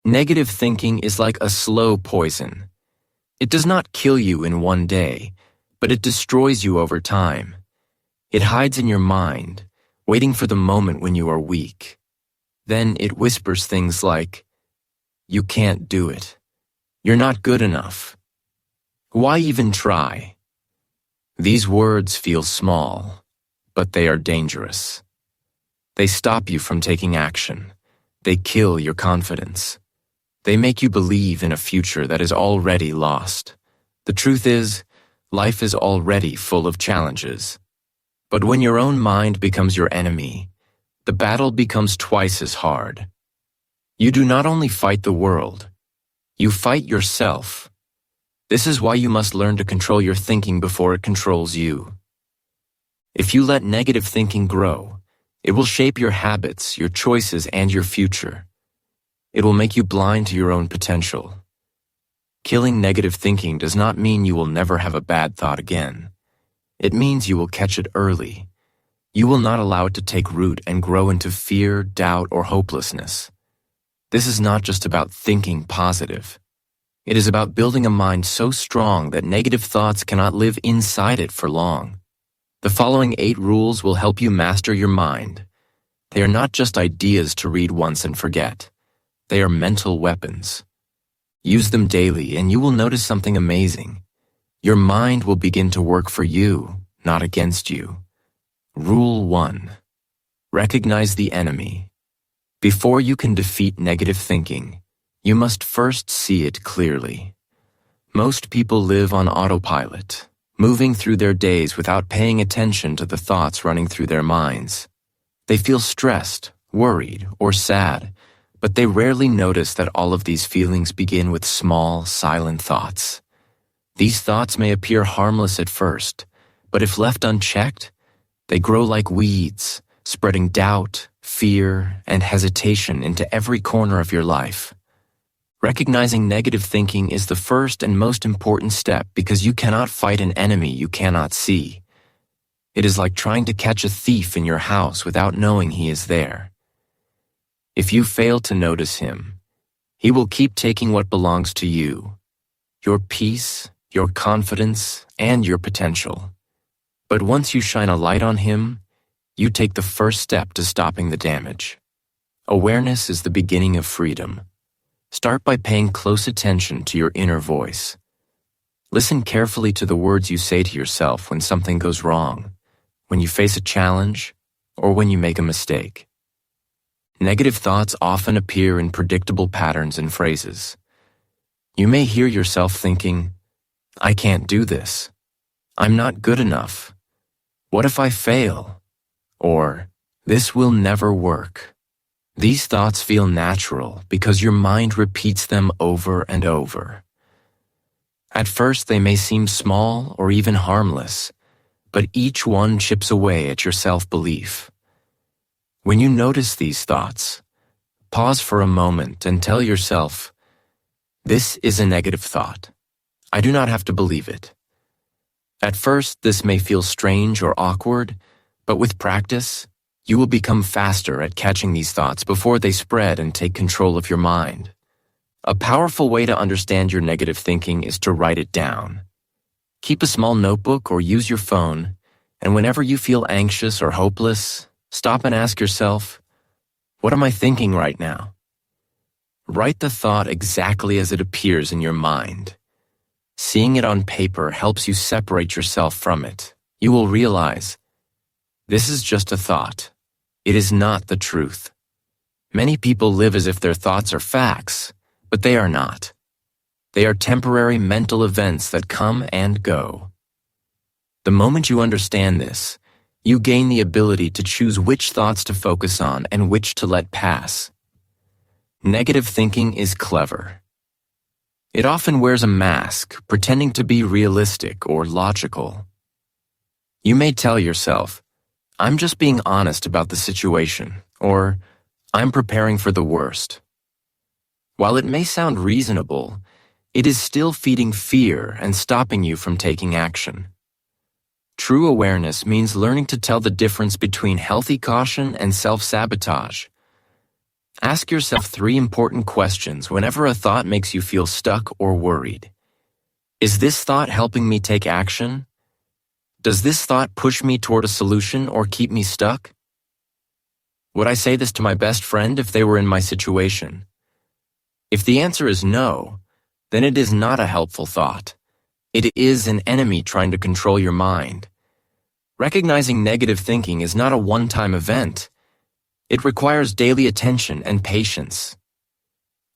Negative thinking is like a slow poison. It does not kill you in one day, but it destroys you over time. It hides in your mind, waiting for the moment when you are weak. Then it whispers things like, "You can't do it. You're not good enough. Why even try?" These words feel small, but they are dangerous. They stop you from taking action. They kill your confidence. They make you believe in a future that is already lost. The truth is, life is already full of challenges. But when your own mind becomes your enemy, the battle becomes twice as hard. You do not only fight the world, you fight yourself. This is why you must learn to control your thinking before it controls you. If you let negative thinking grow, it will shape your habits, your choices, and your future. It will make you blind to your own potential. Killing negative thinking does not mean you will never have a bad thought again. It means you will catch it early. You will not allow it to take root and grow into fear, doubt, or hopelessness. This is not just about thinking positive. It is about building a mind so strong that negative thoughts cannot live inside it for long. The following 8 rules will help you master your mind. They are not just ideas to read once and forget. They are mental weapons. Use them daily and you will notice something amazing. Your mind will begin to work for you, not against you. Rule 1. Recognize the enemy. Before you can defeat negative thinking, you must first see it clearly. Most people live on autopilot, moving through their days without paying attention to the thoughts running through their minds. They feel stressed, worried, or sad, but they rarely notice that all of these feelings begin with small, silent thoughts. These thoughts may appear harmless at first, but if left unchecked, they grow like weeds, spreading doubt, fear, and hesitation into every corner of your life. Recognizing negative thinking is the first and most important step because you cannot fight an enemy you cannot see. It is like trying to catch a thief in your house without knowing he is there. If you fail to notice him, he will keep taking what belongs to you, your peace, your confidence, and your potential. But once you shine a light on him, you take the first step to stopping the damage. Awareness is the beginning of freedom. Start by paying close attention to your inner voice. Listen carefully to the words you say to yourself when something goes wrong, when you face a challenge, or when you make a mistake. Negative thoughts often appear in predictable patterns and phrases. You may hear yourself thinking, "I can't do this. I'm not good enough. What if I fail?" Or, "This will never work." These thoughts feel natural because your mind repeats them over and over. At first, they may seem small or even harmless, but each one chips away at your self-belief. When you notice these thoughts, pause for a moment and tell yourself, "This is a negative thought. I do not have to believe it." At first, this may feel strange or awkward, but with practice, you will become faster at catching these thoughts before they spread and take control of your mind. A powerful way to understand your negative thinking is to write it down. Keep a small notebook or use your phone, and whenever you feel anxious or hopeless, stop and ask yourself, "What am I thinking right now?" Write the thought exactly as it appears in your mind. Seeing it on paper helps you separate yourself from it. You will realize, this is just a thought. It is not the truth. Many people live as if their thoughts are facts, but they are not. They are temporary mental events that come and go. The moment you understand this, you gain the ability to choose which thoughts to focus on and which to let pass. Negative thinking is clever. It often wears a mask, pretending to be realistic or logical. You may tell yourself, "I'm just being honest about the situation," or "I'm preparing for the worst." While it may sound reasonable, it is still feeding fear and stopping you from taking action. True awareness means learning to tell the difference between healthy caution and self-sabotage. Ask yourself 3 important questions whenever a thought makes you feel stuck or worried. Is this thought helping me take action? Does this thought push me toward a solution or keep me stuck? Would I say this to my best friend if they were in my situation? If the answer is no, then it is not a helpful thought. It is an enemy trying to control your mind. Recognizing negative thinking is not a one-time event. It requires daily attention and patience.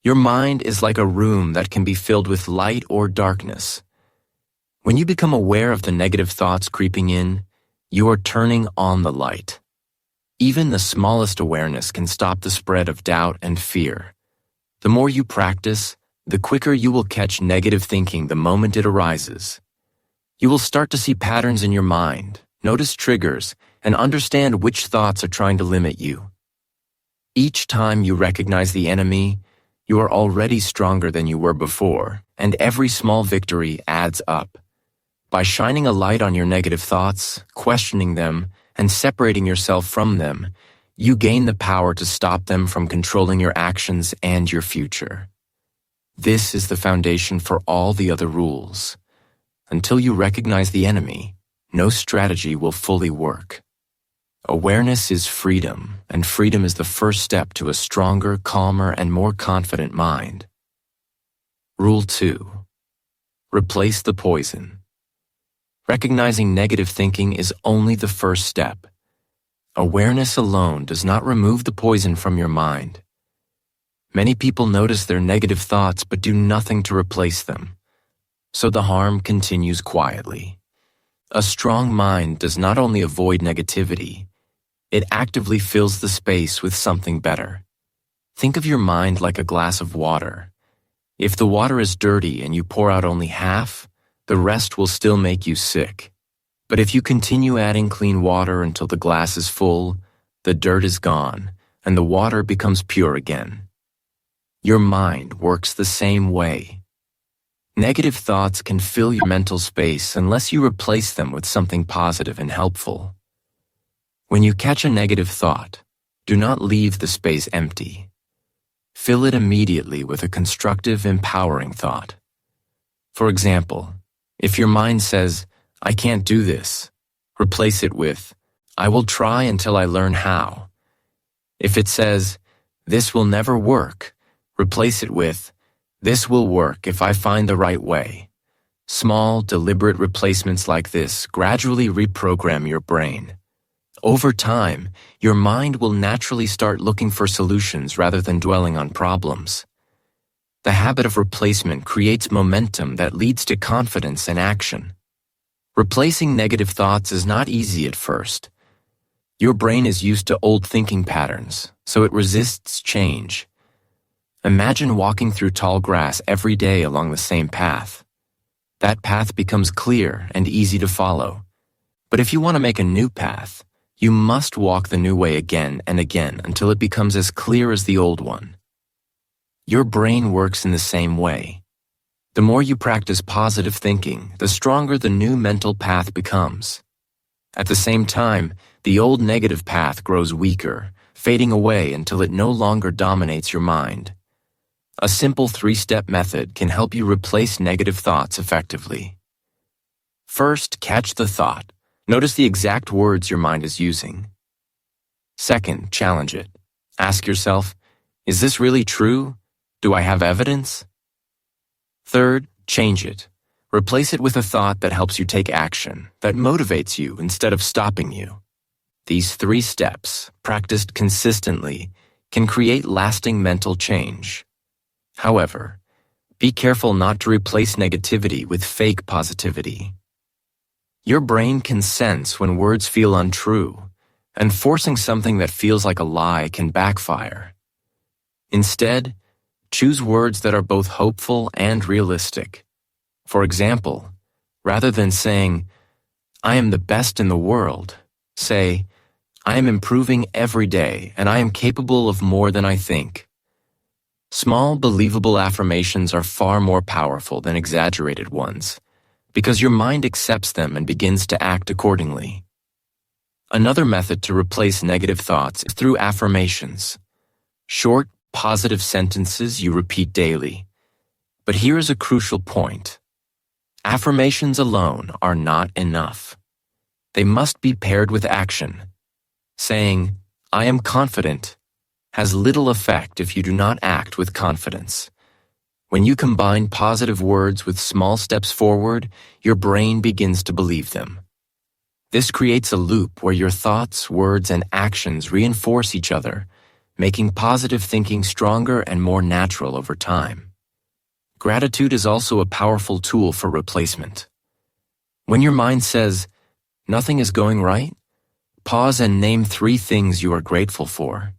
Your mind is like a room that can be filled with light or darkness. When you become aware of the negative thoughts creeping in, you are turning on the light. Even the smallest awareness can stop the spread of doubt and fear. The more you practice, the quicker you will catch negative thinking the moment it arises. You will start to see patterns in your mind, notice triggers, and understand which thoughts are trying to limit you. Each time you recognize the enemy, you are already stronger than you were before, and every small victory adds up. By shining a light on your negative thoughts, questioning them, and separating yourself from them, you gain the power to stop them from controlling your actions and your future. This is the foundation for all the other rules. Until you recognize the enemy, no strategy will fully work. Awareness is freedom, and freedom is the first step to a stronger, calmer, and more confident mind. Rule 2. Replace the poison. Recognizing negative thinking is only the first step. Awareness alone does not remove the poison from your mind. Many people notice their negative thoughts but do nothing to replace them. So the harm continues quietly. A strong mind does not only avoid negativity, it actively fills the space with something better. Think of your mind like a glass of water. If the water is dirty and you pour out only half, the rest will still make you sick. But if you continue adding clean water until the glass is full, the dirt is gone, and the water becomes pure again. Your mind works the same way. Negative thoughts can fill your mental space unless you replace them with something positive and helpful. When you catch a negative thought, do not leave the space empty. Fill it immediately with a constructive, empowering thought. For example, if your mind says, "I can't do this," replace it with, "I will try until I learn how." If it says, "This will never work," replace it with, "This will work if I find the right way." Small, deliberate replacements like this gradually reprogram your brain. Over time, your mind will naturally start looking for solutions rather than dwelling on problems. The habit of replacement creates momentum that leads to confidence and action. Replacing negative thoughts is not easy at first. Your brain is used to old thinking patterns, so it resists change. Imagine walking through tall grass every day along the same path. That path becomes clear and easy to follow. But if you want to make a new path, you must walk the new way again and again until it becomes as clear as the old one. Your brain works in the same way. The more you practice positive thinking, the stronger the new mental path becomes. At the same time, the old negative path grows weaker, fading away until it no longer dominates your mind. A simple 3-step method can help you replace negative thoughts effectively. First, catch the thought. Notice the exact words your mind is using. Second, challenge it. Ask yourself, is this really true? Do I have evidence? Third, change it. Replace it with a thought that helps you take action, that motivates you instead of stopping you. These 3 steps, practiced consistently, can create lasting mental change. However, be careful not to replace negativity with fake positivity. Your brain can sense when words feel untrue, and forcing something that feels like a lie can backfire. Instead, choose words that are both hopeful and realistic. For example, rather than saying, "I am the best in the world," say, "I am improving every day and I am capable of more than I think." Small, believable affirmations are far more powerful than exaggerated ones, because your mind accepts them and begins to act accordingly. Another method to replace negative thoughts is through affirmations. Short, positive sentences you repeat daily. But here is a crucial point. Affirmations alone are not enough. They must be paired with action. Saying, "I am confident," has little effect if you do not act with confidence. When you combine positive words with small steps forward, your brain begins to believe them. This creates a loop where your thoughts, words, and actions reinforce each other, making positive thinking stronger and more natural over time. Gratitude is also a powerful tool for replacement. When your mind says, "Nothing is going right," pause and name 3 things you are grateful for.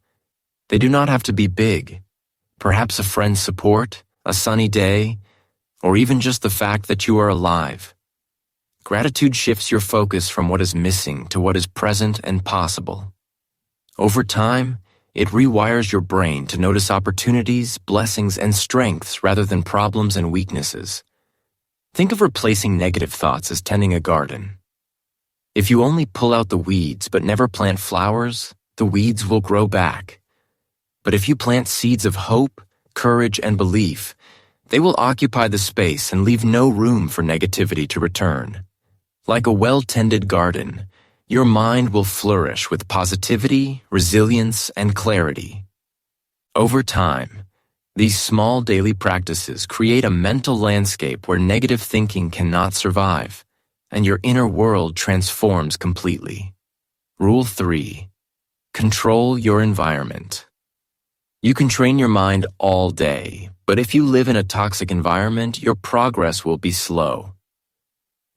They do not have to be big. Perhaps a friend's support, a sunny day, or even just the fact that you are alive. Gratitude shifts your focus from what is missing to what is present and possible. Over time, it rewires your brain to notice opportunities, blessings, and strengths rather than problems and weaknesses. Think of replacing negative thoughts as tending a garden. If you only pull out the weeds but never plant flowers, the weeds will grow back. But if you plant seeds of hope, courage, and belief, they will occupy the space and leave no room for negativity to return. Like a well-tended garden, your mind will flourish with positivity, resilience, and clarity. Over time, these small daily practices create a mental landscape where negative thinking cannot survive, and your inner world transforms completely. Rule 3. Control your environment. You can train your mind all day, but if you live in a toxic environment, your progress will be slow.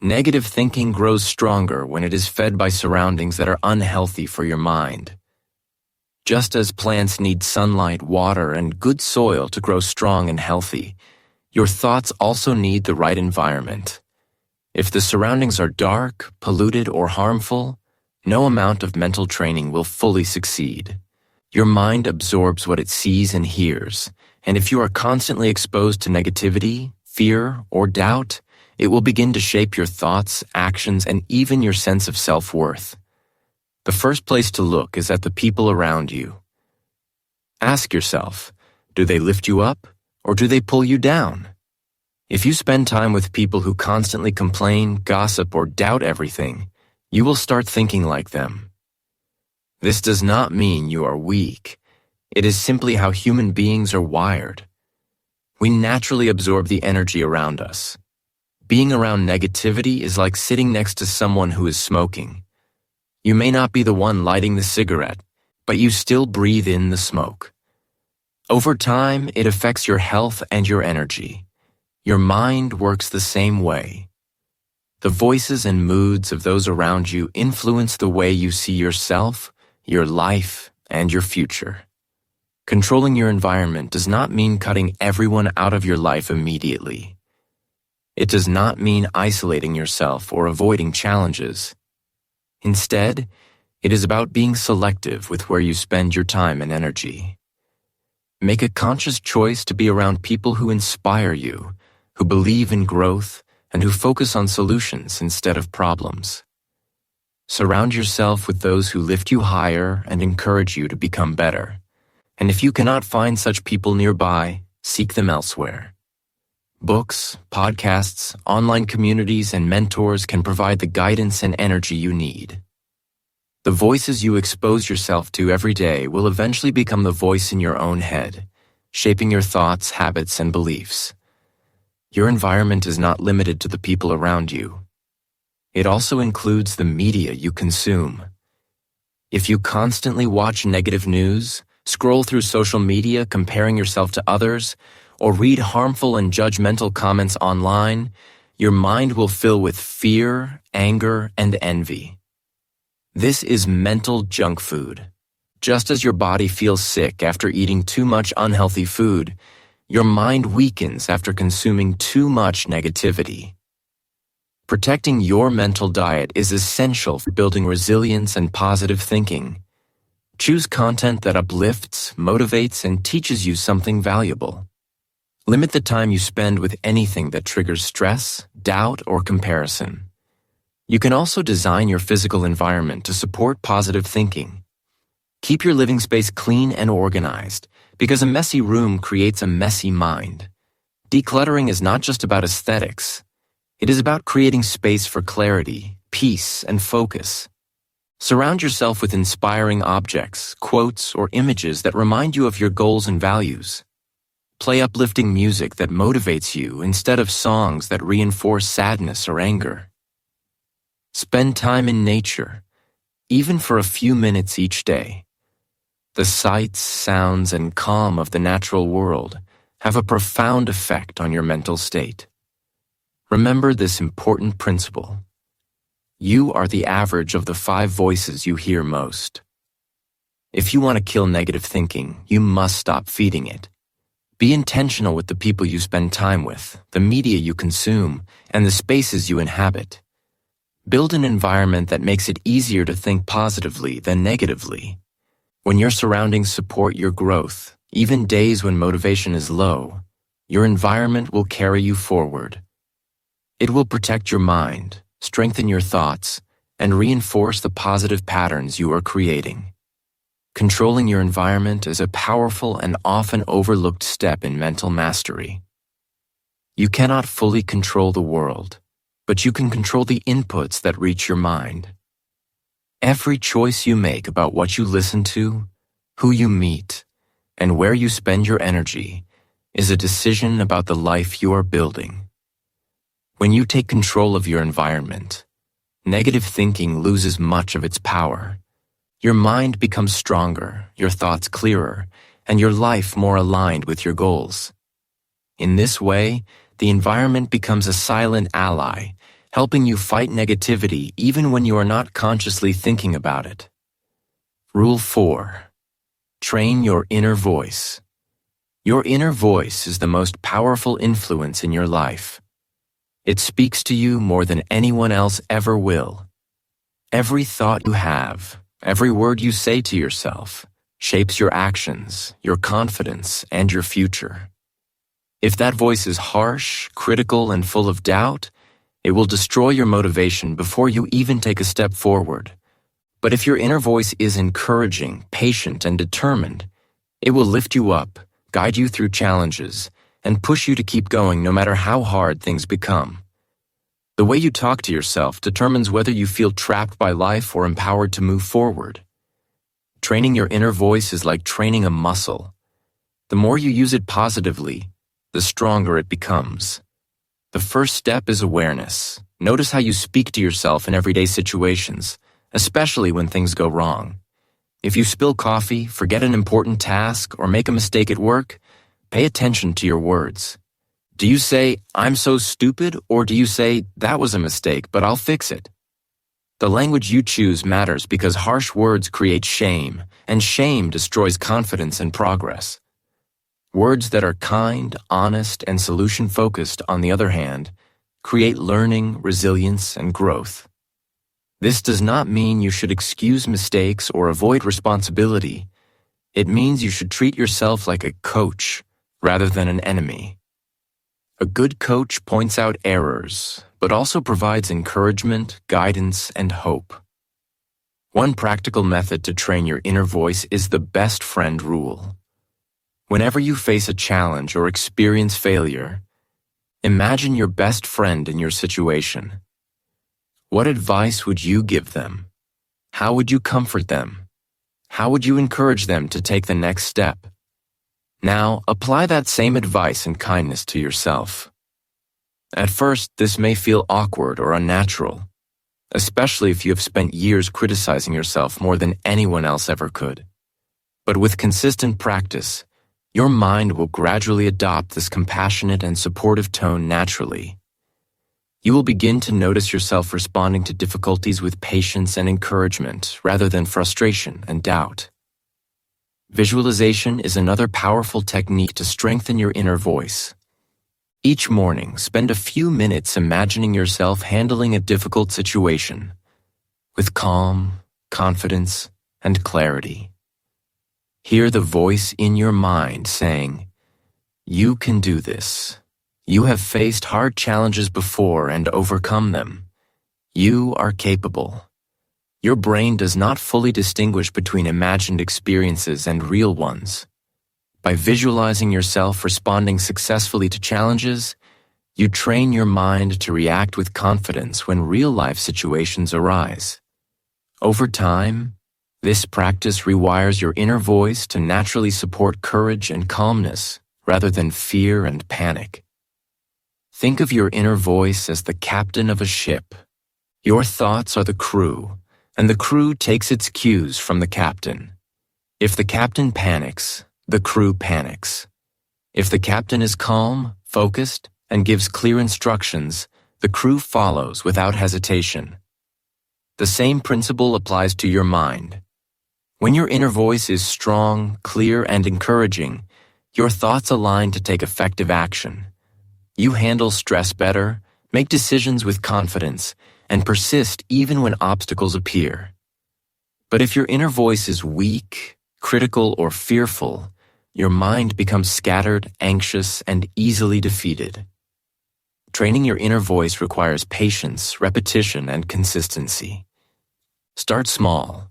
Negative thinking grows stronger when it is fed by surroundings that are unhealthy for your mind. Just as plants need sunlight, water, and good soil to grow strong and healthy, your thoughts also need the right environment. If the surroundings are dark, polluted, or harmful, no amount of mental training will fully succeed. Your mind absorbs what it sees and hears, and if you are constantly exposed to negativity, fear, or doubt, it will begin to shape your thoughts, actions, and even your sense of self-worth. The first place to look is at the people around you. Ask yourself, do they lift you up, or do they pull you down? If you spend time with people who constantly complain, gossip, or doubt everything, you will start thinking like them. This does not mean you are weak. It is simply how human beings are wired. We naturally absorb the energy around us. Being around negativity is like sitting next to someone who is smoking. You may not be the one lighting the cigarette, but you still breathe in the smoke. Over time, it affects your health and your energy. Your mind works the same way. The voices and moods of those around you influence the way you see yourself, your life, and your future. Controlling your environment does not mean cutting everyone out of your life immediately. It does not mean isolating yourself or avoiding challenges. Instead, it is about being selective with where you spend your time and energy. Make a conscious choice to be around people who inspire you, who believe in growth, and who focus on solutions instead of problems. Surround yourself with those who lift you higher and encourage you to become better. And if you cannot find such people nearby, seek them elsewhere. Books, podcasts, online communities, and mentors can provide the guidance and energy you need. The voices you expose yourself to every day will eventually become the voice in your own head, shaping your thoughts, habits, and beliefs. Your environment is not limited to the people around you. It also includes the media you consume. If you constantly watch negative news, scroll through social media comparing yourself to others, or read harmful and judgmental comments online, your mind will fill with fear, anger, and envy. This is mental junk food. Just as your body feels sick after eating too much unhealthy food, your mind weakens after consuming too much negativity. Protecting your mental diet is essential for building resilience and positive thinking. Choose content that uplifts, motivates, and teaches you something valuable. Limit the time you spend with anything that triggers stress, doubt, or comparison. You can also design your physical environment to support positive thinking. Keep your living space clean and organized, Because a messy room creates a messy mind. Decluttering is not just about aesthetics. It is about creating space for clarity, peace, and focus. Surround yourself with inspiring objects, quotes, or images that remind you of your goals and values. Play uplifting music that motivates you instead of songs that reinforce sadness or anger. Spend time in nature, even for a few minutes each day. The sights, sounds, and calm of the natural world have a profound effect on your mental state. Remember this important principle. You are the average of the 5 voices you hear most. If you want to kill negative thinking, you must stop feeding it. Be intentional with the people you spend time with, the media you consume, and the spaces you inhabit. Build an environment that makes it easier to think positively than negatively. When your surroundings support your growth, even days when motivation is low, your environment will carry you forward. It will protect your mind, strengthen your thoughts, and reinforce the positive patterns you are creating. Controlling your environment is a powerful and often overlooked step in mental mastery. You cannot fully control the world, but you can control the inputs that reach your mind. Every choice you make about what you listen to, who you meet, and where you spend your energy is a decision about the life you are building. When you take control of your environment, negative thinking loses much of its power. Your mind becomes stronger, your thoughts clearer, and your life more aligned with your goals. In this way, the environment becomes a silent ally, helping you fight negativity even when you are not consciously thinking about it. Rule 4. Train your inner voice. Your inner voice is the most powerful influence in your life. It speaks to you more than anyone else ever will. Every thought you have, every word you say to yourself, shapes your actions, your confidence, and your future. If that voice is harsh, critical, and full of doubt, it will destroy your motivation before you even take a step forward. But if your inner voice is encouraging, patient, and determined, it will lift you up, guide you through challenges, and push you to keep going no matter how hard things become. The way you talk to yourself determines whether you feel trapped by life or empowered to move forward. Training your inner voice is like training a muscle. The more you use it positively, the stronger it becomes. The first step is awareness. Notice how you speak to yourself in everyday situations, especially when things go wrong. If you spill coffee, forget an important task, or make a mistake at work, pay attention to your words. Do you say, "I'm so stupid," or do you say, "That was a mistake, but I'll fix it"? The language you choose matters because harsh words create shame, and shame destroys confidence and progress. Words that are kind, honest, and solution-focused, on the other hand, create learning, resilience, and growth. This does not mean you should excuse mistakes or avoid responsibility. It means you should treat yourself like a coach rather than an enemy. A good coach points out errors, but also provides encouragement, guidance, and hope. One practical method to train your inner voice is the best friend rule. Whenever you face a challenge or experience failure, imagine your best friend in your situation. What advice would you give them? How would you comfort them? How would you encourage them to take the next step? Now, apply that same advice and kindness to yourself. At first, this may feel awkward or unnatural, especially if you have spent years criticizing yourself more than anyone else ever could. But with consistent practice, your mind will gradually adopt this compassionate and supportive tone naturally. You will begin to notice yourself responding to difficulties with patience and encouragement rather than frustration and doubt. Visualization is another powerful technique to strengthen your inner voice. Each morning, spend a few minutes imagining yourself handling a difficult situation with calm, confidence, and clarity. Hear the voice in your mind saying, "You can do this. You have faced hard challenges before and overcome them. You are capable." Your brain does not fully distinguish between imagined experiences and real ones. By visualizing yourself responding successfully to challenges, you train your mind to react with confidence when real-life situations arise. Over time, this practice rewires your inner voice to naturally support courage and calmness rather than fear and panic. Think of your inner voice as the captain of a ship. Your thoughts are the crew, and the crew takes its cues from the captain. If the captain panics, the crew panics. If the captain is calm, focused, and gives clear instructions, the crew follows without hesitation. The same principle applies to your mind. When your inner voice is strong, clear, and encouraging, your thoughts align to take effective action. You handle stress better, make decisions with confidence, and persist even when obstacles appear. But if your inner voice is weak, critical, or fearful, your mind becomes scattered, anxious, and easily defeated. Training your inner voice requires patience, repetition, and consistency. Start small.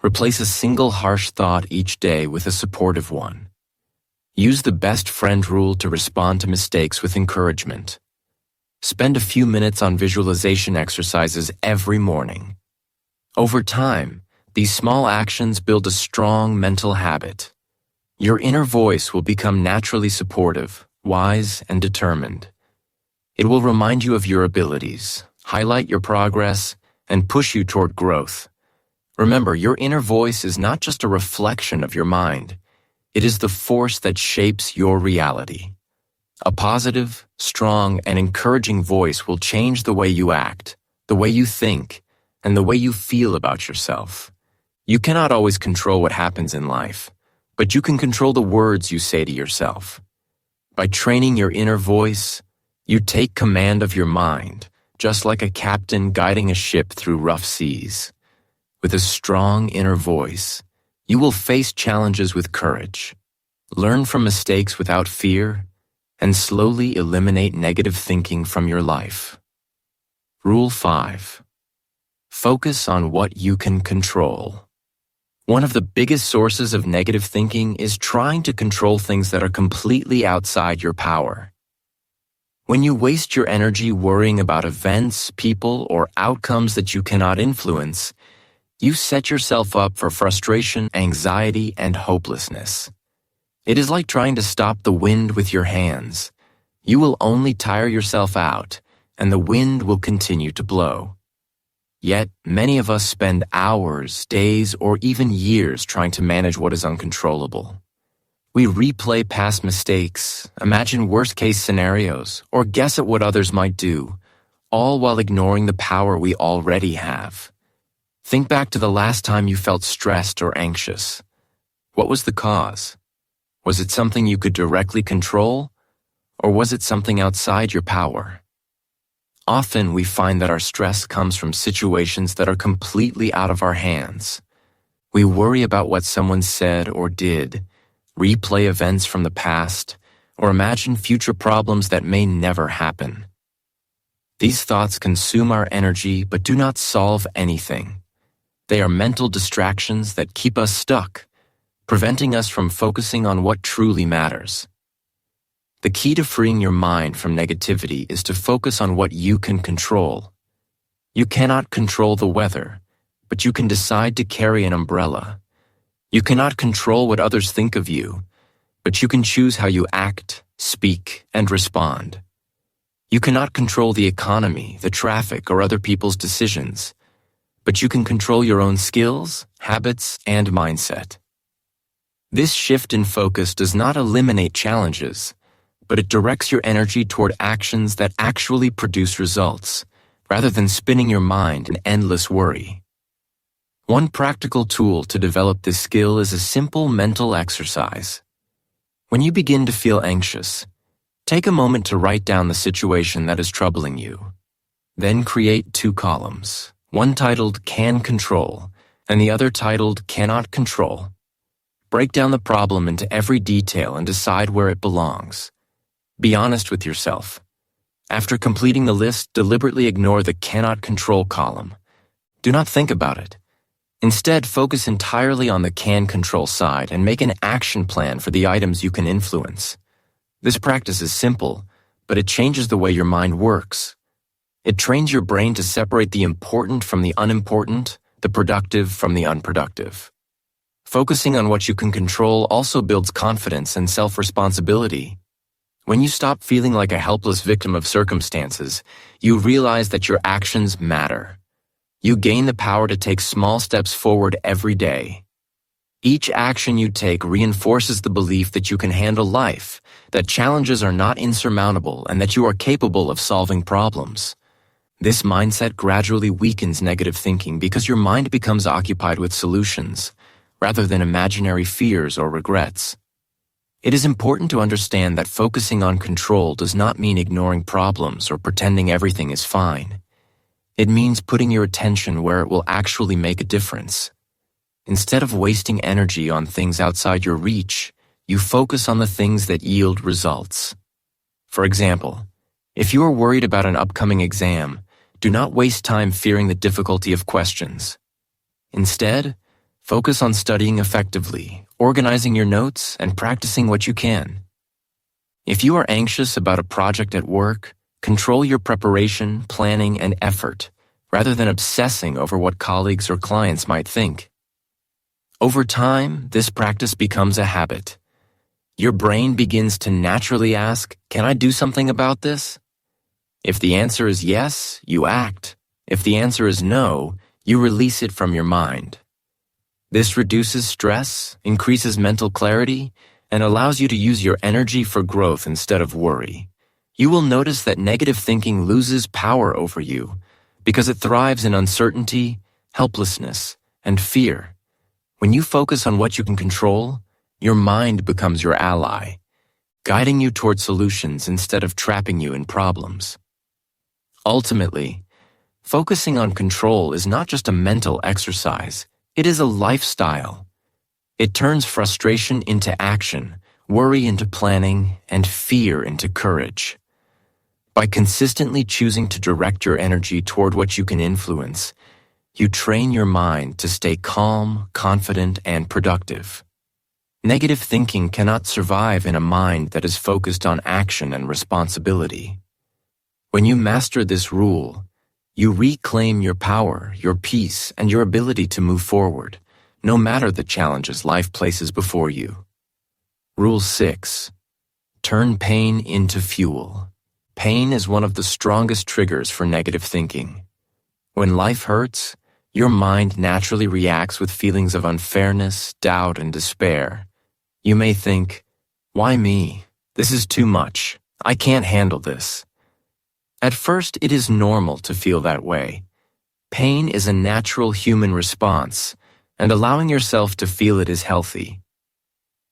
Replace a single harsh thought each day with a supportive one. Use the best friend rule to respond to mistakes with encouragement. Spend a few minutes on visualization exercises every morning. Over time, these small actions build a strong mental habit. Your inner voice will become naturally supportive, wise, and determined. It will remind you of your abilities, highlight your progress, and push you toward growth. Remember, your inner voice is not just a reflection of your mind. It is the force that shapes your reality. A positive, strong, and encouraging voice will change the way you act, the way you think, and the way you feel about yourself. You cannot always control what happens in life, but you can control the words you say to yourself. By training your inner voice, you take command of your mind, just like a captain guiding a ship through rough seas. With a strong inner voice, you will face challenges with courage, learn from mistakes without fear, and slowly eliminate negative thinking from your life. Rule 5. Focus on what you can control. One of the biggest sources of negative thinking is trying to control things that are completely outside your power. When you waste your energy worrying about events, people, or outcomes that you cannot influence, you set yourself up for frustration, anxiety, and hopelessness. It is like trying to stop the wind with your hands. You will only tire yourself out, and the wind will continue to blow. Yet, many of us spend hours, days, or even years trying to manage what is uncontrollable. We replay past mistakes, imagine worst-case scenarios, or guess at what others might do, all while ignoring the power we already have. Think back to the last time you felt stressed or anxious. What was the cause? Was it something you could directly control, or was it something outside your power? Often we find that our stress comes from situations that are completely out of our hands. We worry about what someone said or did, replay events from the past, or imagine future problems that may never happen. These thoughts consume our energy but do not solve anything. They are mental distractions that keep us stuck, preventing us from focusing on what truly matters. The key to freeing your mind from negativity is to focus on what you can control. You cannot control the weather, but you can decide to carry an umbrella. You cannot control what others think of you, but you can choose how you act, speak, and respond. You cannot control the economy, the traffic, or other people's decisions, but you can control your own skills, habits, and mindset. This shift in focus does not eliminate challenges, but it directs your energy toward actions that actually produce results, rather than spinning your mind in endless worry. One practical tool to develop this skill is a simple mental exercise. When you begin to feel anxious, take a moment to write down the situation that is troubling you. Then create 2 columns, one titled Can Control and the other titled Cannot Control. Break down the problem into every detail and decide where it belongs. Be honest with yourself. After completing the list, deliberately ignore the Cannot Control column. Do not think about it. Instead, focus entirely on the can control side and make an action plan for the items you can influence. This practice is simple, but it changes the way your mind works. It trains your brain to separate the important from the unimportant, the productive from the unproductive. Focusing on what you can control also builds confidence and self-responsibility. When you stop feeling like a helpless victim of circumstances, you realize that your actions matter. You gain the power to take small steps forward every day. Each action you take reinforces the belief that you can handle life, that challenges are not insurmountable, and that you are capable of solving problems. This mindset gradually weakens negative thinking because your mind becomes occupied with solutions, rather than imaginary fears or regrets. It is important to understand that focusing on control does not mean ignoring problems or pretending everything is fine. It means putting your attention where it will actually make a difference. Instead of wasting energy on things outside your reach, you focus on the things that yield results. For example, if you are worried about an upcoming exam, do not waste time fearing the difficulty of questions. Instead, focus on studying effectively, organizing your notes, and practicing what you can. If you are anxious about a project at work, control your preparation, planning, and effort, rather than obsessing over what colleagues or clients might think. Over time, this practice becomes a habit. Your brain begins to naturally ask, "Can I do something about this?" If the answer is yes, you act. If the answer is no, you release it from your mind. This reduces stress, increases mental clarity, and allows you to use your energy for growth instead of worry. You will notice that negative thinking loses power over you because it thrives in uncertainty, helplessness, and fear. When you focus on what you can control, your mind becomes your ally, guiding you toward solutions instead of trapping you in problems. Ultimately, focusing on control is not just a mental exercise, it is a lifestyle. It turns frustration into action, worry into planning, and fear into courage. By consistently choosing to direct your energy toward what you can influence, you train your mind to stay calm, confident, and productive. Negative thinking cannot survive in a mind that is focused on action and responsibility. When you master this rule, you reclaim your power, your peace, and your ability to move forward, no matter the challenges life places before you. Rule 6. Turn pain into fuel. Pain is one of the strongest triggers for negative thinking. When life hurts, your mind naturally reacts with feelings of unfairness, doubt, and despair. You may think, "Why me? This is too much. I can't handle this." At first, it is normal to feel that way. Pain is a natural human response, and allowing yourself to feel it is healthy.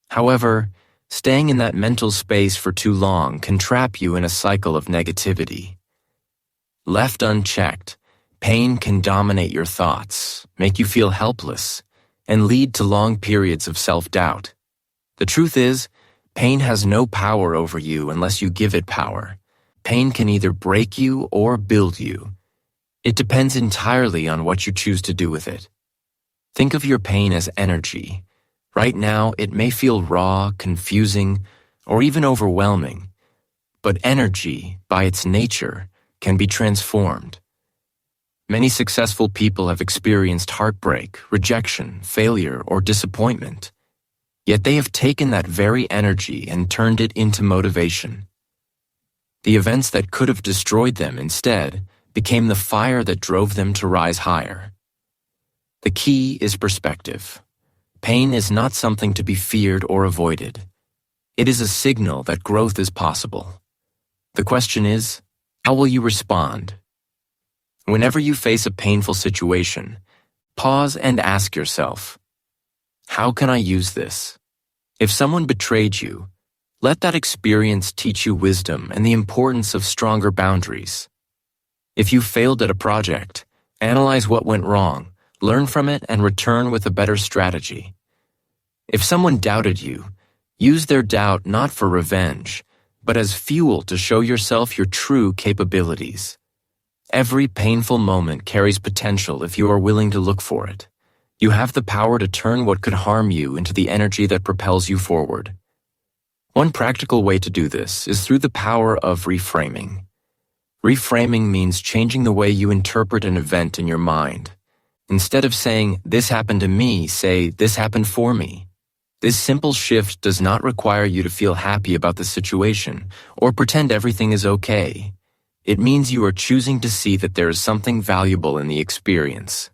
However, staying in that mental space for too long can trap you in a cycle of negativity. Left unchecked, pain can dominate your thoughts, make you feel helpless, and lead to long periods of self-doubt. The truth is, pain has no power over you unless you give it power. Pain can either break you or build you. It depends entirely on what you choose to do with it. Think of your pain as energy. Right now, it may feel raw, confusing, or even overwhelming. But energy, by its nature, can be transformed. Many successful people have experienced heartbreak, rejection, failure, or disappointment. Yet they have taken that very energy and turned it into motivation. The events that could have destroyed them instead became the fire that drove them to rise higher. The key is perspective. Pain is not something to be feared or avoided. It is a signal that growth is possible. The question is, how will you respond? Whenever you face a painful situation, pause and ask yourself, how can I use this? If someone betrayed you, let that experience teach you wisdom and the importance of stronger boundaries. If you failed at a project, analyze what went wrong, learn from it, and return with a better strategy. If someone doubted you, use their doubt not for revenge, but as fuel to show yourself your true capabilities. Every painful moment carries potential if you are willing to look for it. You have the power to turn what could harm you into the energy that propels you forward. One practical way to do this is through the power of reframing. Reframing means changing the way you interpret an event in your mind. Instead of saying, "This happened to me," say, "This happened for me." This simple shift does not require you to feel happy about the situation or pretend everything is okay. It means you are choosing to see that there is something valuable in the experience.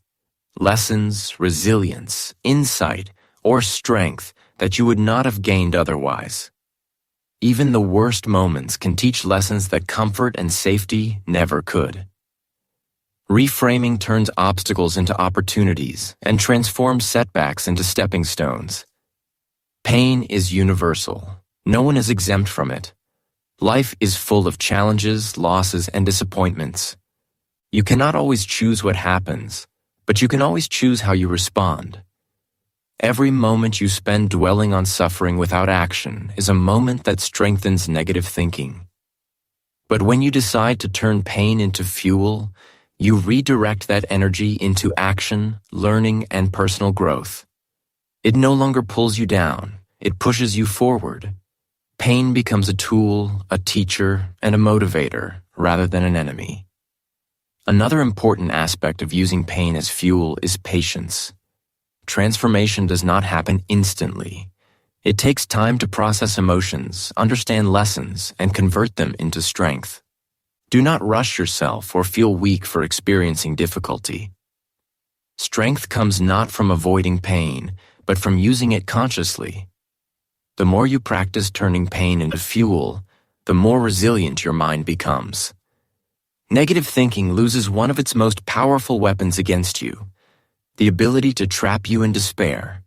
Lessons, resilience, insight, or strength that you would not have gained otherwise. Even the worst moments can teach lessons that comfort and safety never could. Reframing turns obstacles into opportunities and transforms setbacks into stepping stones. Pain is universal. No one is exempt from it. Life is full of challenges, losses, and disappointments. You cannot always choose what happens, but you can always choose how you respond. Every moment you spend dwelling on suffering without action is a moment that strengthens negative thinking. But when you decide to turn pain into fuel, you redirect that energy into action, learning, and personal growth. It no longer pulls you down, it pushes you forward. Pain becomes a tool, a teacher, and a motivator, rather than an enemy. Another important aspect of using pain as fuel is patience. Transformation does not happen instantly. It takes time to process emotions, understand lessons, and convert them into strength. Do not rush yourself or feel weak for experiencing difficulty. Strength comes not from avoiding pain, but from using it consciously. The more you practice turning pain into fuel, the more resilient your mind becomes. Negative thinking loses one of its most powerful weapons against you, the ability to trap you in despair.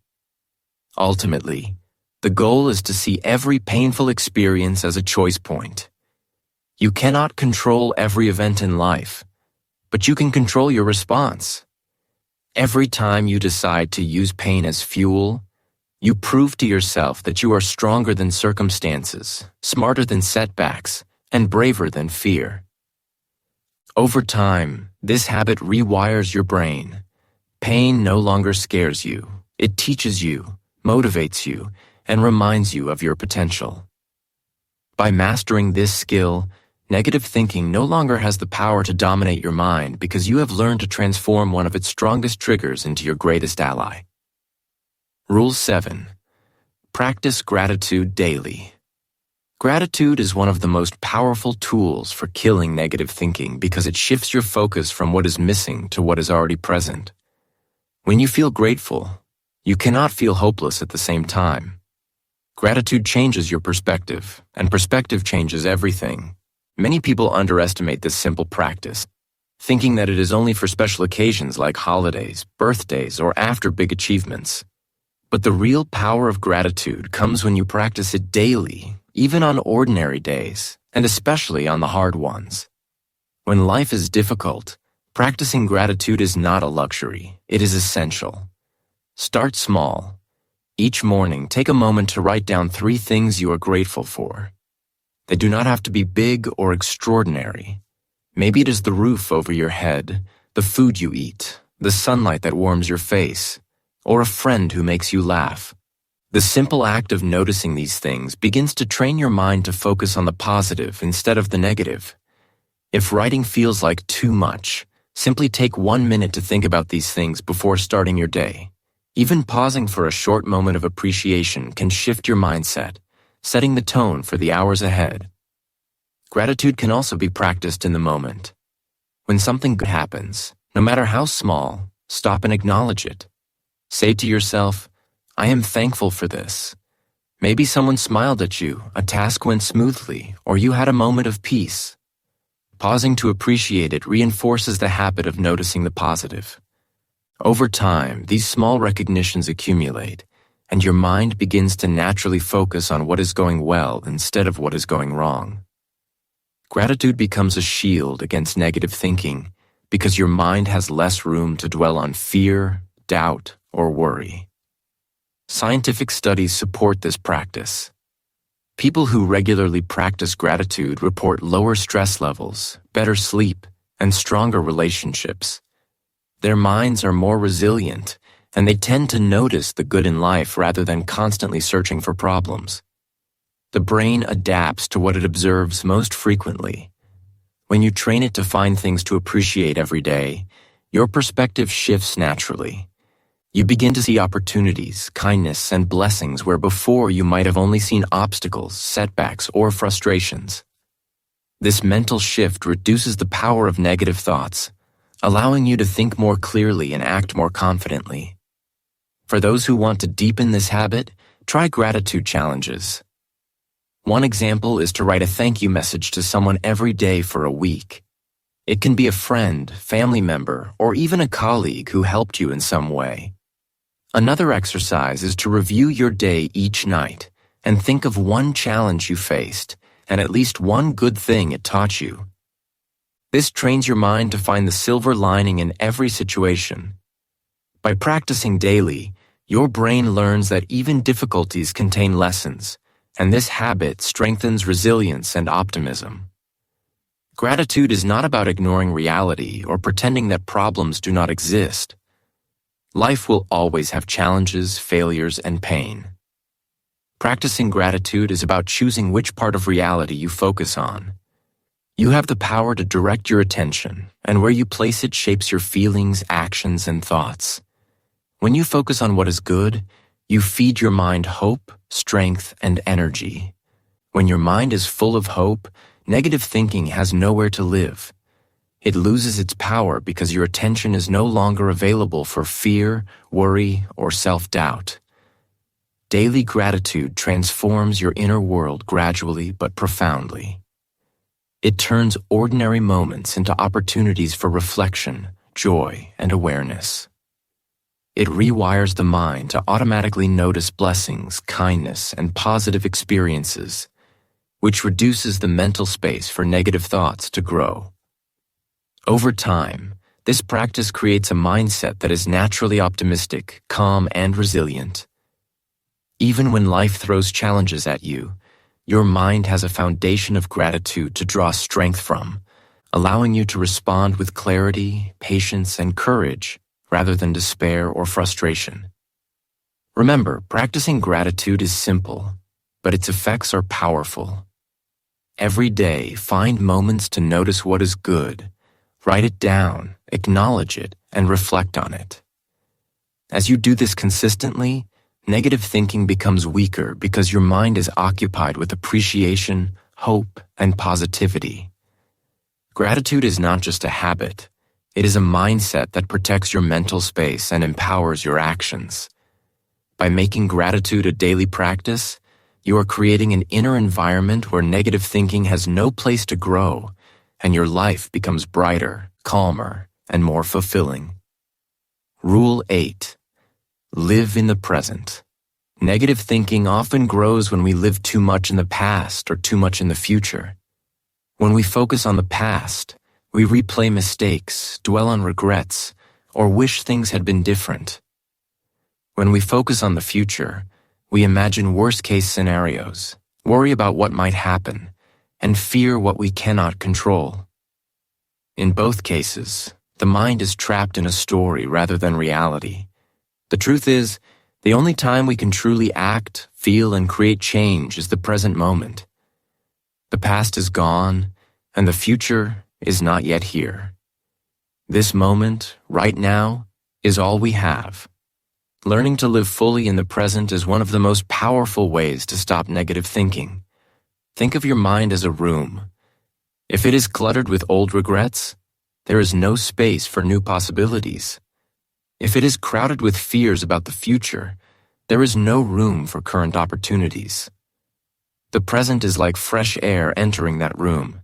Ultimately, the goal is to see every painful experience as a choice point. You cannot control every event in life, but you can control your response. Every time you decide to use pain as fuel, you prove to yourself that you are stronger than circumstances, smarter than setbacks, and braver than fear. Over time, this habit rewires your brain. Pain no longer scares you. It teaches you, motivates you, and reminds you of your potential. By mastering this skill, negative thinking no longer has the power to dominate your mind because you have learned to transform one of its strongest triggers into your greatest ally. Rule 7. Practice gratitude daily. Gratitude is one of the most powerful tools for killing negative thinking because it shifts your focus from what is missing to what is already present. When you feel grateful, you cannot feel hopeless at the same time. Gratitude changes your perspective, and perspective changes everything. Many people underestimate this simple practice, thinking that it is only for special occasions like holidays, birthdays, or after big achievements. But the real power of gratitude comes when you practice it daily, even on ordinary days, and especially on the hard ones. When life is difficult, practicing gratitude is not a luxury, it is essential. Start small. Each morning, take a moment to write down 3 things you are grateful for. They do not have to be big or extraordinary. Maybe it is the roof over your head, the food you eat, the sunlight that warms your face, or a friend who makes you laugh. The simple act of noticing these things begins to train your mind to focus on the positive instead of the negative. If writing feels like too much, simply take 1 minute to think about these things before starting your day. Even pausing for a short moment of appreciation can shift your mindset, setting the tone for the hours ahead. Gratitude can also be practiced in the moment. When something good happens, no matter how small, stop and acknowledge it. Say to yourself, "I am thankful for this." Maybe someone smiled at you, a task went smoothly, or you had a moment of peace. Pausing to appreciate it reinforces the habit of noticing the positive. Over time, these small recognitions accumulate, and your mind begins to naturally focus on what is going well instead of what is going wrong. Gratitude becomes a shield against negative thinking because your mind has less room to dwell on fear, doubt, or worry. Scientific studies support this practice. People who regularly practice gratitude report lower stress levels, better sleep, and stronger relationships. Their minds are more resilient, and they tend to notice the good in life rather than constantly searching for problems. The brain adapts to what it observes most frequently. When you train it to find things to appreciate every day, your perspective shifts naturally. You begin to see opportunities, kindness, and blessings where before you might have only seen obstacles, setbacks, or frustrations. This mental shift reduces the power of negative thoughts, allowing you to think more clearly and act more confidently. For those who want to deepen this habit, try gratitude challenges. One example is to write a thank you message to someone every day for a week. It can be a friend, family member, or even a colleague who helped you in some way. Another exercise is to review your day each night and think of one challenge you faced and at least one good thing it taught you. This trains your mind to find the silver lining in every situation. By practicing daily, your brain learns that even difficulties contain lessons, and this habit strengthens resilience and optimism. Gratitude is not about ignoring reality or pretending that problems do not exist. Life will always have challenges, failures, and pain. Practicing gratitude is about choosing which part of reality you focus on. You have the power to direct your attention, and where you place it shapes your feelings, actions, and thoughts. When you focus on what is good, you feed your mind hope, strength, and energy. When your mind is full of hope, negative thinking has nowhere to live. It loses its power because your attention is no longer available for fear, worry, or self-doubt. Daily gratitude transforms your inner world gradually but profoundly. It turns ordinary moments into opportunities for reflection, joy, and awareness. It rewires the mind to automatically notice blessings, kindness, and positive experiences, which reduces the mental space for negative thoughts to grow. Over time, this practice creates a mindset that is naturally optimistic, calm, and resilient. Even when life throws challenges at you, your mind has a foundation of gratitude to draw strength from, allowing you to respond with clarity, patience, and courage rather than despair or frustration. Remember, practicing gratitude is simple, but its effects are powerful. Every day, find moments to notice what is good, write it down, acknowledge it, and reflect on it. As you do this consistently, negative thinking becomes weaker because your mind is occupied with appreciation, hope, and positivity. Gratitude is not just a habit. It is a mindset that protects your mental space and empowers your actions. By making gratitude a daily practice, you are creating an inner environment where negative thinking has no place to grow, and your life becomes brighter, calmer, and more fulfilling. Rule 8. Live in the present. Negative thinking often grows when we live too much in the past or too much in the future. When we focus on the past, we replay mistakes, dwell on regrets, or wish things had been different. When we focus on the future, we imagine worst-case scenarios, worry about what might happen, and fear what we cannot control. In both cases, the mind is trapped in a story rather than reality. The truth is, the only time we can truly act, feel, and create change is the present moment. The past is gone, and the future is not yet here. This moment, right now, is all we have. Learning to live fully in the present is one of the most powerful ways to stop negative thinking. Think of your mind as a room. If it is cluttered with old regrets, there is no space for new possibilities. If it is crowded with fears about the future, there is no room for current opportunities. The present is like fresh air entering that room.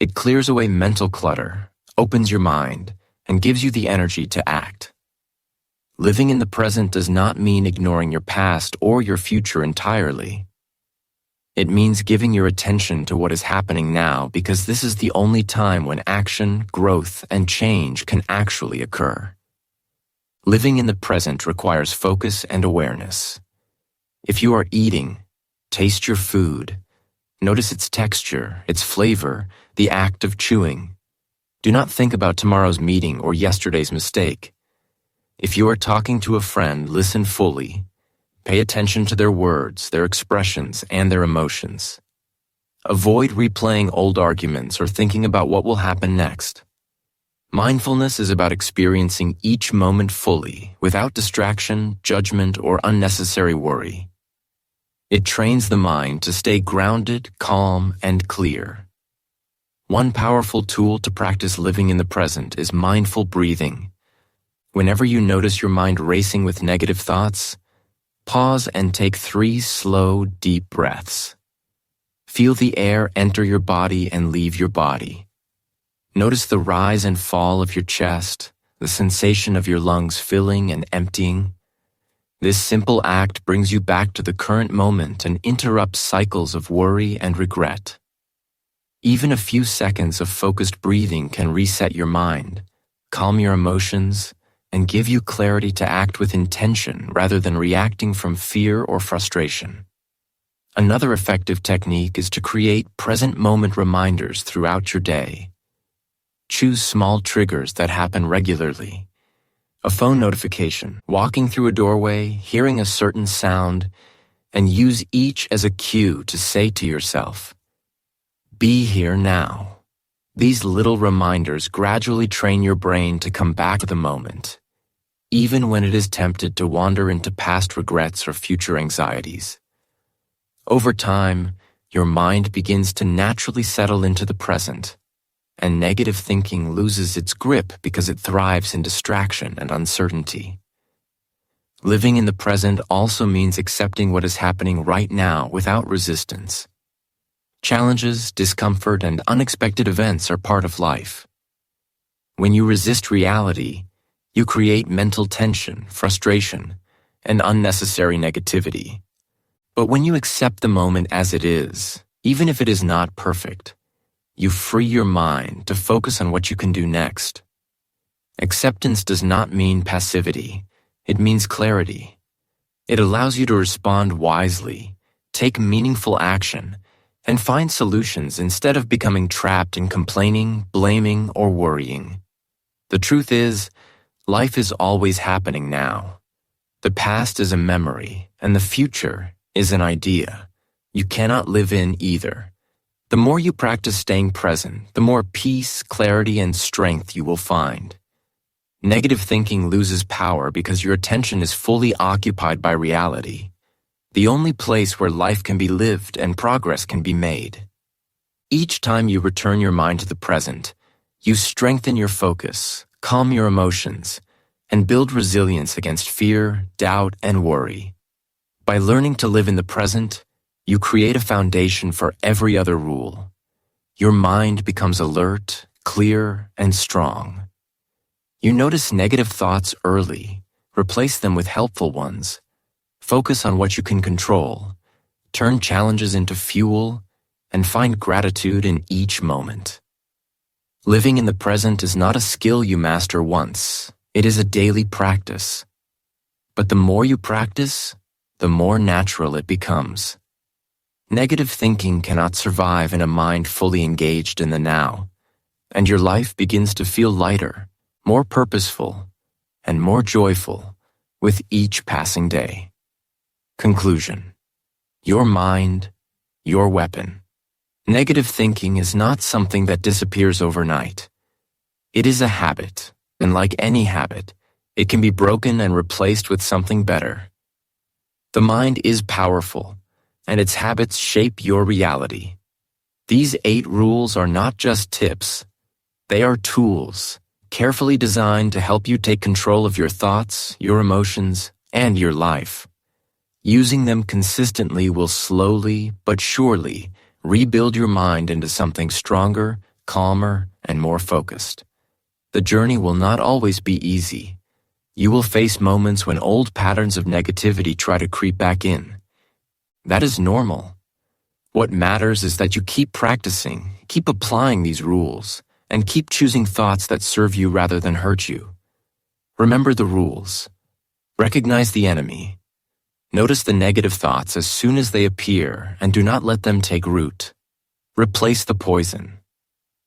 It clears away mental clutter, opens your mind, and gives you the energy to act. Living in the present does not mean ignoring your past or your future entirely. It means giving your attention to what is happening now because this is the only time when action, growth, and change can actually occur. Living in the present requires focus and awareness. If you are eating, taste your food. Notice its texture, its flavor, the act of chewing. Do not think about tomorrow's meeting or yesterday's mistake. If you are talking to a friend, listen fully. Pay attention to their words, their expressions, and their emotions. Avoid replaying old arguments or thinking about what will happen next. Mindfulness is about experiencing each moment fully, without distraction, judgment, or unnecessary worry. It trains the mind to stay grounded, calm, and clear. One powerful tool to practice living in the present is mindful breathing. Whenever you notice your mind racing with negative thoughts, pause and take 3 slow, deep breaths. Feel the air enter your body and leave your body. Notice the rise and fall of your chest, the sensation of your lungs filling and emptying. This simple act brings you back to the current moment and interrupts cycles of worry and regret. Even a few seconds of focused breathing can reset your mind, calm your emotions, and give you clarity to act with intention rather than reacting from fear or frustration. Another effective technique is to create present moment reminders throughout your day. Choose small triggers that happen regularly. A phone notification, walking through a doorway, hearing a certain sound, and use each as a cue to say to yourself, "Be here now." These little reminders gradually train your brain to come back to the moment, even when it is tempted to wander into past regrets or future anxieties. Over time, your mind begins to naturally settle into the present, and negative thinking loses its grip because it thrives in distraction and uncertainty. Living in the present also means accepting what is happening right now without resistance. Challenges, discomfort, and unexpected events are part of life. When you resist reality, you create mental tension, frustration, and unnecessary negativity. But when you accept the moment as it is, even if it is not perfect, you free your mind to focus on what you can do next. Acceptance does not mean passivity. It means clarity. It allows you to respond wisely, take meaningful action, and find solutions instead of becoming trapped in complaining, blaming, or worrying. The truth is, life is always happening now. The past is a memory, and the future is an idea. You cannot live in either. The more you practice staying present, the more peace, clarity, and strength you will find. Negative thinking loses power because your attention is fully occupied by reality, the only place where life can be lived and progress can be made. Each time you return your mind to the present, you strengthen your focus, calm your emotions, and build resilience against fear, doubt, and worry. By learning to live in the present, you create a foundation for every other rule. Your mind becomes alert, clear, and strong. You notice negative thoughts early, replace them with helpful ones. Focus on what you can control, turn challenges into fuel, and find gratitude in each moment. Living in the present is not a skill you master once. It is a daily practice. But the more you practice, the more natural it becomes. Negative thinking cannot survive in a mind fully engaged in the now, and your life begins to feel lighter, more purposeful, and more joyful with each passing day. Conclusion: your mind, your weapon. Negative thinking is not something that disappears overnight. It is a habit, and like any habit, it can be broken and replaced with something better. The mind is powerful, and its habits shape your reality. These 8 rules are not just tips. They are tools, carefully designed to help you take control of your thoughts, your emotions, and your life. Using them consistently will slowly but surely rebuild your mind into something stronger, calmer, and more focused. The journey will not always be easy. You will face moments when old patterns of negativity try to creep back in. That is normal. What matters is that you keep practicing, keep applying these rules, and keep choosing thoughts that serve you rather than hurt you. Remember the rules. Recognize the enemy. Notice the negative thoughts as soon as they appear and do not let them take root. Replace the poison.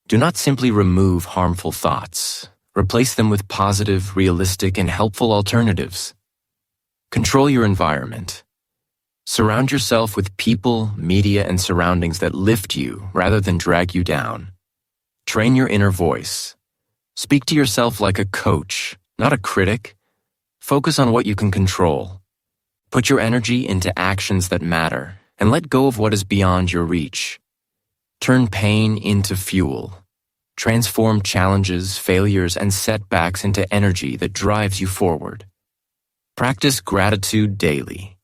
Do not simply remove harmful thoughts. Replace them with positive, realistic, and helpful alternatives. Control your environment. Surround yourself with people, media, and surroundings that lift you rather than drag you down. Train your inner voice. Speak to yourself like a coach, not a critic. Focus on what you can control. Put your energy into actions that matter and let go of what is beyond your reach. Turn pain into fuel. Transform challenges, failures, and setbacks into energy that drives you forward. Practice gratitude daily.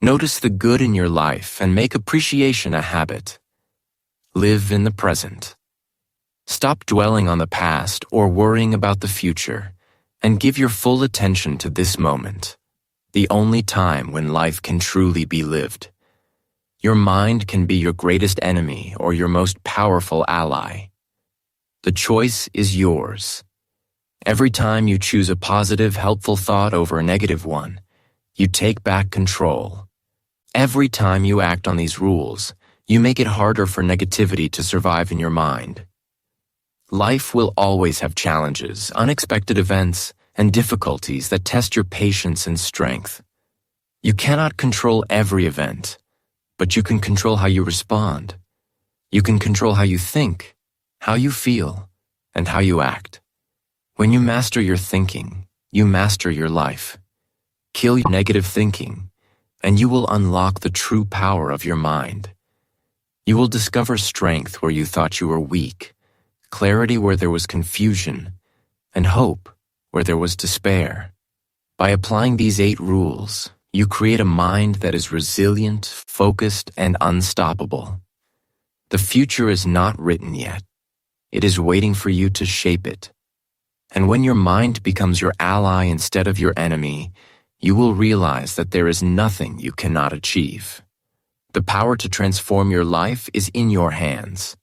Notice the good in your life and make appreciation a habit. Live in the present. Stop dwelling on the past or worrying about the future, and give your full attention to this moment, the only time when life can truly be lived. Your mind can be your greatest enemy or your most powerful ally. The choice is yours. Every time you choose a positive, helpful thought over a negative one, you take back control. Every time you act on these rules, you make it harder for negativity to survive in your mind. Life will always have challenges, unexpected events, and difficulties that test your patience and strength. You cannot control every event, but you can control how you respond. You can control how you think, how you feel, and how you act. When you master your thinking, you master your life. Kill your negative thinking, and you will unlock the true power of your mind. You will discover strength where you thought you were weak, clarity where there was confusion, and hope where there was despair. By applying these 8 rules, you create a mind that is resilient, focused, and unstoppable. The future is not written yet. It is waiting for you to shape it. And when your mind becomes your ally instead of your enemy, you will realize that there is nothing you cannot achieve. The power to transform your life is in your hands.